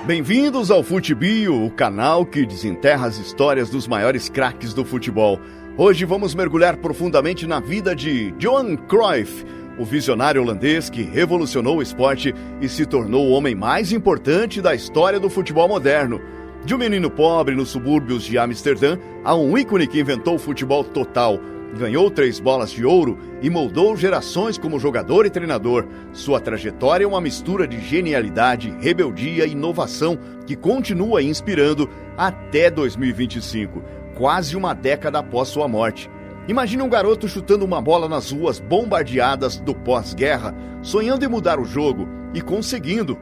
Bem-vindos ao Futebio, o canal que desenterra as histórias dos maiores craques do futebol. Hoje vamos mergulhar profundamente na vida de Johan Cruyff, o visionário holandês que revolucionou o esporte e se tornou o homem mais importante da história do futebol moderno. De um menino pobre nos subúrbios de Amsterdã a um ícone que inventou o futebol total, ganhou 3 bolas de ouro e moldou gerações como jogador e treinador. Sua trajetória é uma mistura de genialidade, rebeldia e inovação que continua inspirando até 2025, quase uma década após sua morte. Imagine um garoto chutando uma bola nas ruas bombardeadas do pós-guerra, sonhando em mudar o jogo e conseguindo,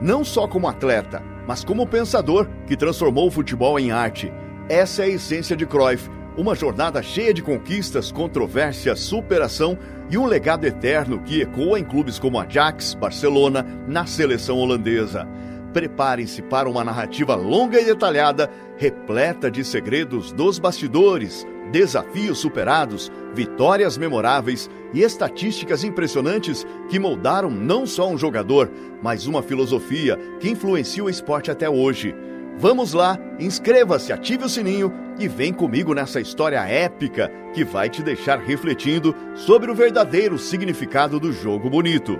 não só como atleta, mas como pensador que transformou o futebol em arte. Essa é a essência de Cruyff. Uma jornada cheia de conquistas, controvérsias, superação e um legado eterno que ecoa em clubes como Ajax, Barcelona, na seleção holandesa. Preparem-se para uma narrativa longa e detalhada, repleta de segredos dos bastidores, desafios superados, vitórias memoráveis e estatísticas impressionantes que moldaram não só um jogador, mas uma filosofia que influencia o esporte até hoje. Vamos lá, inscreva-se, ative o sininho e vem comigo nessa história épica que vai te deixar refletindo sobre o verdadeiro significado do jogo bonito.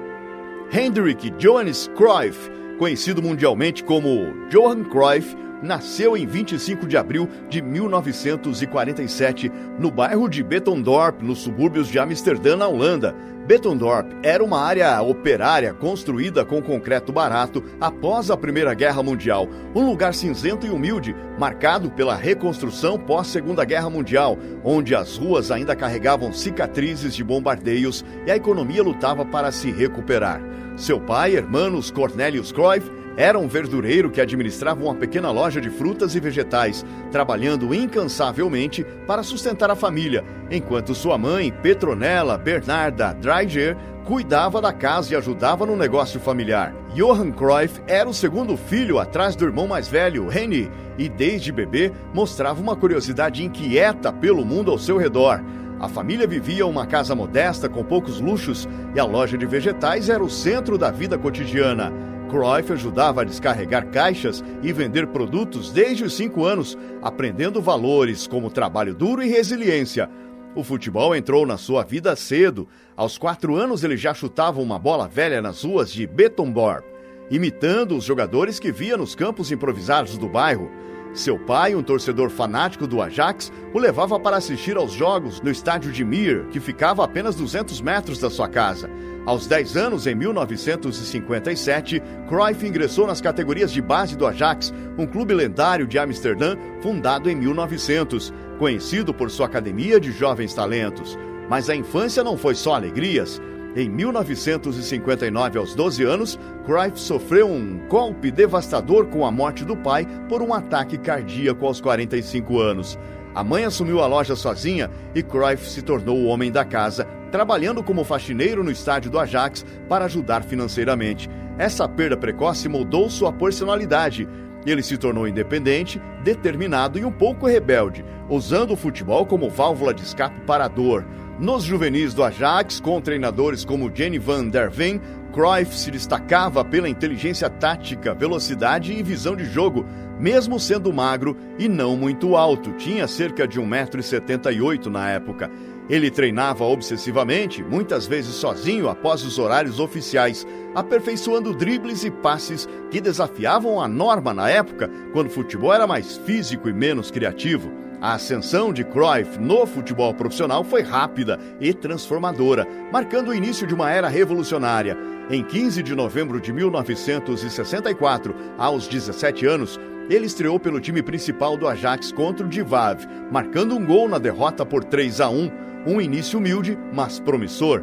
Hendrik Johannes Cruyff, conhecido mundialmente como Johan Cruyff, nasceu em 25 de abril de 1947, no bairro de Bettendorp, nos subúrbios de Amsterdã, na Holanda. Bettendorp era uma área operária construída com concreto barato após a Primeira Guerra Mundial, um lugar cinzento e humilde, marcado pela reconstrução pós-Segunda Guerra Mundial, onde as ruas ainda carregavam cicatrizes de bombardeios e a economia lutava para se recuperar. Seu pai, Hermanus Cornelius Cruyff, era um verdureiro que administrava uma pequena loja de frutas e vegetais, trabalhando incansavelmente para sustentar a família, enquanto sua mãe, Petronella Bernarda Dreyer, cuidava da casa e ajudava no negócio familiar. Johan Cruyff era o segundo filho atrás do irmão mais velho, Henny, e desde bebê mostrava uma curiosidade inquieta pelo mundo ao seu redor. A família vivia em uma casa modesta com poucos luxos e a loja de vegetais era o centro da vida cotidiana. Cruyff ajudava a descarregar caixas e vender produtos desde os 5 anos, aprendendo valores como trabalho duro e resiliência. O futebol entrou na sua vida cedo. Aos 4 anos ele já chutava uma bola velha nas ruas de Bettendorp, imitando os jogadores que via nos campos improvisados do bairro. Seu pai, um torcedor fanático do Ajax, o levava para assistir aos jogos no estádio de Meer, que ficava a apenas 200 metros da sua casa. Aos 10 anos, em 1957, Cruyff ingressou nas categorias de base do Ajax, um clube lendário de Amsterdã, fundado em 1900, conhecido por sua academia de jovens talentos. Mas a infância não foi só alegrias. Em 1959, aos 12 anos, Cruyff sofreu um golpe devastador com a morte do pai por um ataque cardíaco aos 45 anos. A mãe assumiu a loja sozinha e Cruyff se tornou o homem da casa, trabalhando como faxineiro no estádio do Ajax para ajudar financeiramente. Essa perda precoce moldou sua personalidade. Ele se tornou independente, determinado e um pouco rebelde, usando o futebol como válvula de escape para a dor. Nos juvenis do Ajax, com treinadores como Jenny van der Ven, Cruyff se destacava pela inteligência tática, velocidade e visão de jogo, mesmo sendo magro e não muito alto, tinha cerca de 1,78 m na época. Ele treinava obsessivamente, muitas vezes sozinho após os horários oficiais, aperfeiçoando dribles e passes que desafiavam a norma na época, quando o futebol era mais físico e menos criativo. A ascensão de Cruyff no futebol profissional foi rápida e transformadora, marcando o início de uma era revolucionária. Em 15 de novembro de 1964, aos 17 anos, ele estreou pelo time principal do Ajax contra o Divav, marcando um gol na derrota por 3-1, um início humilde, mas promissor.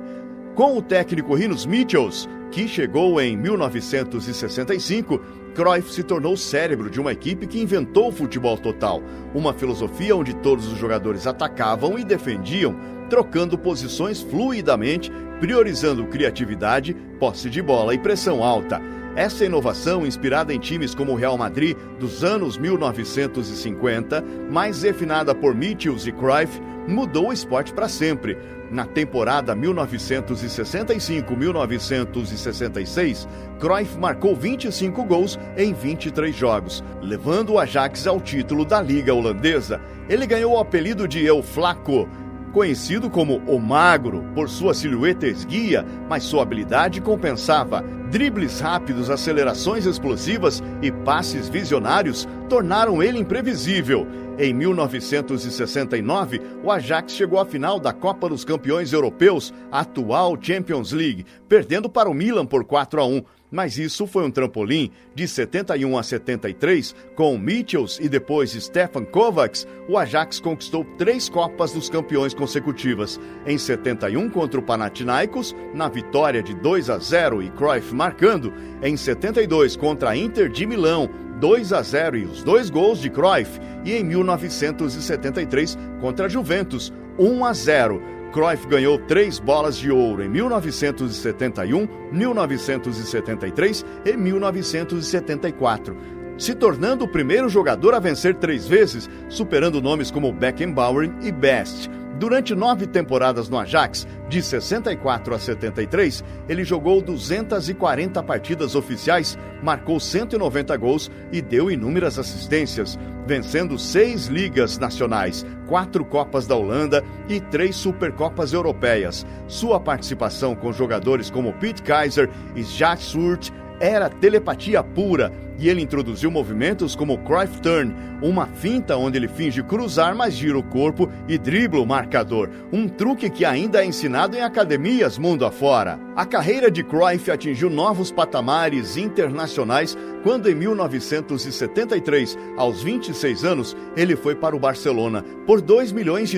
Com o técnico Rinus Michels, que chegou em 1965, Cruyff se tornou o cérebro de uma equipe que inventou o futebol total, uma filosofia onde todos os jogadores atacavam e defendiam, trocando posições fluidamente, priorizando criatividade, posse de bola e pressão alta. Essa inovação, inspirada em times como o Real Madrid dos anos 1950, mais refinada por Michels e Cruyff, mudou o esporte para sempre. Na temporada 1965-1966, Cruyff marcou 25 gols em 23 jogos, levando o Ajax ao título da Liga Holandesa. Ele ganhou o apelido de El Flaco, conhecido como o Magro por sua silhueta esguia, mas sua habilidade compensava. Dribles rápidos, acelerações explosivas e passes visionários tornaram ele imprevisível. Em 1969, o Ajax chegou à final da Copa dos Campeões Europeus, a atual Champions League, perdendo para o Milan por 4-1. Mas isso foi um trampolim. De 71 a 73, com Michels e depois Stefan Kovacs, o Ajax conquistou 3 Copas dos Campeões consecutivas. Em 71 contra o Panathinaikos, na vitória de 2-0 e Cruyff marcando. Em 72 contra a Inter de Milão, 2-0 e os 2 gols de Cruyff. E em 1973 contra a Juventus, 1-0. Cruyff ganhou 3 bolas de ouro em 1971, 1973 e 1974, se tornando o primeiro jogador a vencer 3 vezes, superando nomes como Beckenbauer e Best. Durante 9 temporadas no Ajax, de 64 a 73, ele jogou 240 partidas oficiais, marcou 190 gols e deu inúmeras assistências, vencendo 6 ligas nacionais, 4 Copas da Holanda e 3 Supercopas Europeias. Sua participação com jogadores como Piet Keizer e Jacques Surt era telepatia pura, e ele introduziu movimentos como o Cruyff Turn, uma finta onde ele finge cruzar, mas gira o corpo e dribla o marcador, um truque que ainda é ensinado em academias mundo afora. A carreira de Cruyff atingiu novos patamares internacionais quando em 1973, aos 26 anos, ele foi para o Barcelona por $2 milhões,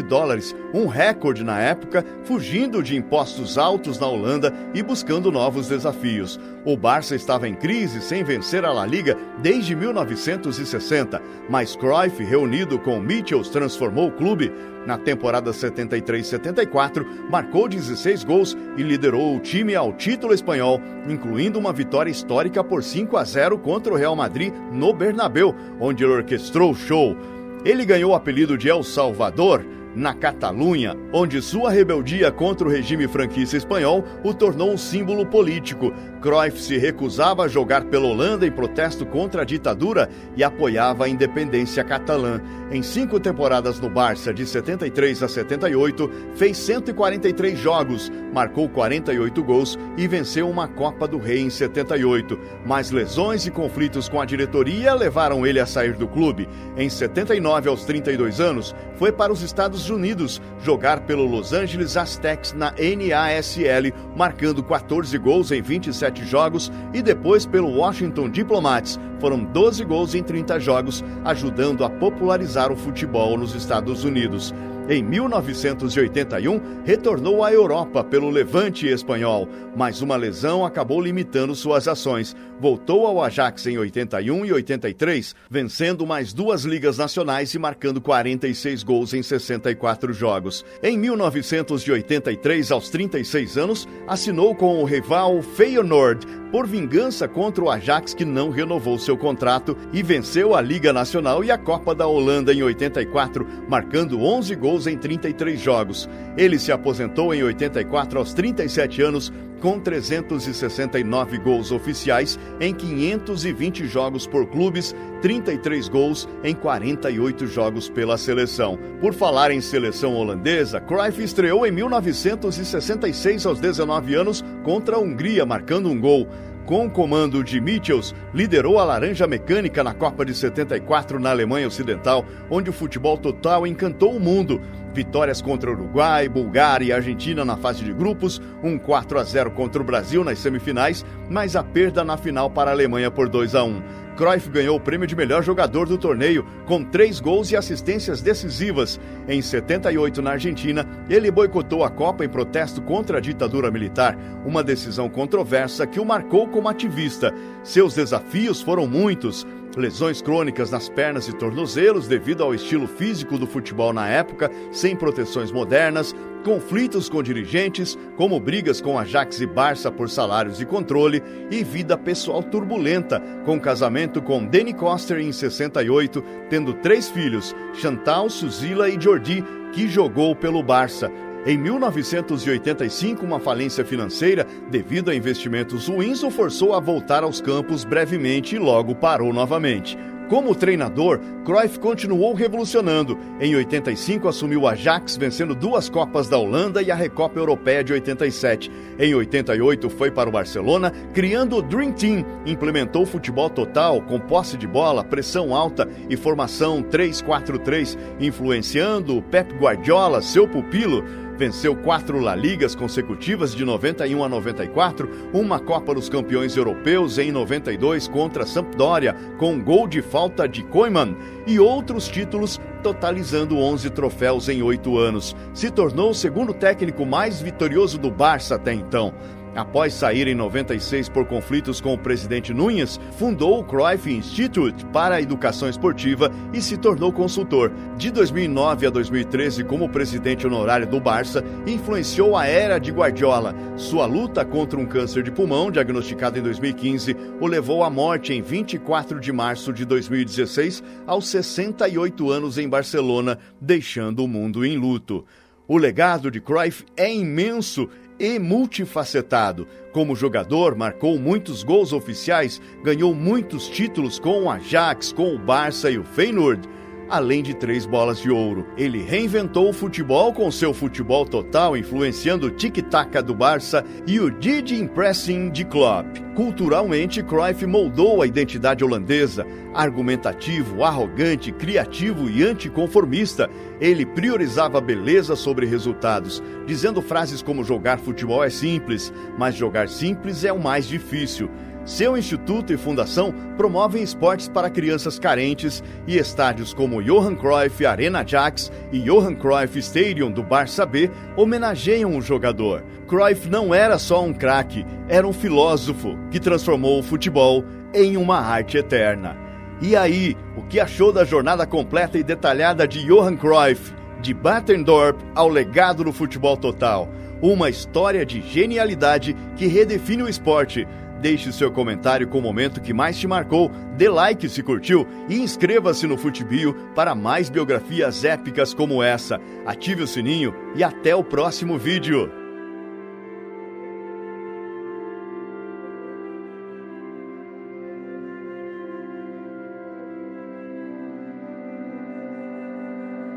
um recorde na época, fugindo de impostos altos na Holanda e buscando novos desafios. O Barça estava em crise, sem vencer a La Liga desde 1960, mas Cruyff, reunido com Michels, transformou o clube. Na temporada 73-74, marcou 16 gols e liderou o time ao título espanhol, incluindo uma vitória histórica por 5-0 contra o Real Madrid no Bernabéu, onde ele orquestrou o show. Ele ganhou o apelido de El Salvador na Catalunha, onde sua rebeldia contra o regime franquista espanhol o tornou um símbolo político. Cruyff se recusava a jogar pela Holanda em protesto contra a ditadura e apoiava a independência catalã. Em 5 temporadas no Barça, de 73 a 78, fez 143 jogos, marcou 48 gols e venceu uma Copa do Rei em 78. Mas lesões e conflitos com a diretoria levaram ele a sair do clube. Em 79, aos 32 anos, foi para os Estados Unidos jogar pelo Los Angeles Aztecs na NASL, marcando 14 gols em 27 jogos, e depois pelo Washington Diplomats. Foram 12 gols em 30 jogos, ajudando a popularizar o futebol nos Estados Unidos. Em 1981, retornou à Europa pelo Levante espanhol, mas uma lesão acabou limitando suas ações. Voltou ao Ajax em 81 e 83, vencendo mais 2 ligas nacionais e marcando 46 gols em 64 jogos. Em 1983, aos 36 anos, assinou com o rival Feyenoord, por vingança contra o Ajax, que não renovou seu contrato, e venceu a Liga Nacional e a Copa da Holanda em 84, marcando 11 gols em 33 jogos. Ele se aposentou em 84 aos 37 anos, com 369 gols oficiais em 520 jogos por clubes, 33 gols em 48 jogos pela seleção. Por falar em seleção holandesa, Cruyff estreou em 1966 aos 19 anos contra a Hungria, marcando um gol. Com o comando de Michels, liderou a Laranja Mecânica na Copa de 74 na Alemanha Ocidental, onde o futebol total encantou o mundo. Vitórias contra Uruguai, Bulgária e Argentina na fase de grupos, um 4-0 contra o Brasil nas semifinais, mas a perda na final para a Alemanha por 2-1. Cruyff ganhou o prêmio de melhor jogador do torneio, com 3 gols e assistências decisivas. Em 78, na Argentina, ele boicotou a Copa em protesto contra a ditadura militar, uma decisão controversa que o marcou como ativista. Seus desafios foram muitos: lesões crônicas nas pernas e tornozelos devido ao estilo físico do futebol na época, sem proteções modernas, conflitos com dirigentes, como brigas com Ajax e Barça por salários e controle, e vida pessoal turbulenta, com casamento com Danny Coster em 68, tendo 3 filhos, Chantal, Suzila e Jordi, que jogou pelo Barça. Em 1985, uma falência financeira devido a investimentos ruins o forçou a voltar aos campos brevemente e logo parou novamente. Como treinador, Cruyff continuou revolucionando. Em 85, assumiu o Ajax, vencendo 2 Copas da Holanda e a Recopa Europeia de 87. Em 88, foi para o Barcelona, criando o Dream Team. Implementou o futebol total, com posse de bola, pressão alta e formação 3-4-3, influenciando Pep Guardiola, seu pupilo. Venceu 4 La Ligas consecutivas de 91 a 94, uma Copa dos Campeões Europeus em 92 contra a Sampdoria, com um gol de falta de Koeman, e outros títulos, totalizando 11 troféus em 8 anos. Se tornou o segundo técnico mais vitorioso do Barça até então. Após sair em 96 por conflitos com o presidente Núñez, fundou o Cruyff Institute para a Educação Esportiva e se tornou consultor. De 2009 a 2013, como presidente honorário do Barça, influenciou a era de Guardiola. Sua luta contra um câncer de pulmão, diagnosticado em 2015, o levou à morte em 24 de março de 2016, aos 68 anos em Barcelona, deixando o mundo em luto. O legado de Cruyff é imenso e multifacetado. Como jogador, marcou muitos gols oficiais, ganhou muitos títulos com o Ajax, com o Barça e o Feyenoord, além de 3 bolas de ouro. Ele reinventou o futebol com seu futebol total, influenciando o tic-tac do Barça e o Gegenpressing de Klopp. Culturalmente, Cruyff moldou a identidade holandesa. Argumentativo, arrogante, criativo e anticonformista, ele priorizava a beleza sobre resultados, dizendo frases como jogar futebol é simples, mas jogar simples é o mais difícil. Seu instituto e fundação promovem esportes para crianças carentes e estádios como Johan Cruyff Arena Ajax e Johan Cruyff Stadium do Barça B homenageiam o jogador. Cruyff não era só um craque, era um filósofo que transformou o futebol em uma arte eterna. E aí, o que achou da jornada completa e detalhada de Johan Cruyff, de Batendorp ao legado do futebol total? Uma história de genialidade que redefine o esporte. Deixe seu comentário com o momento que mais te marcou, dê like se curtiu e inscreva-se no Futebio para mais biografias épicas como essa. Ative o sininho e até o próximo vídeo.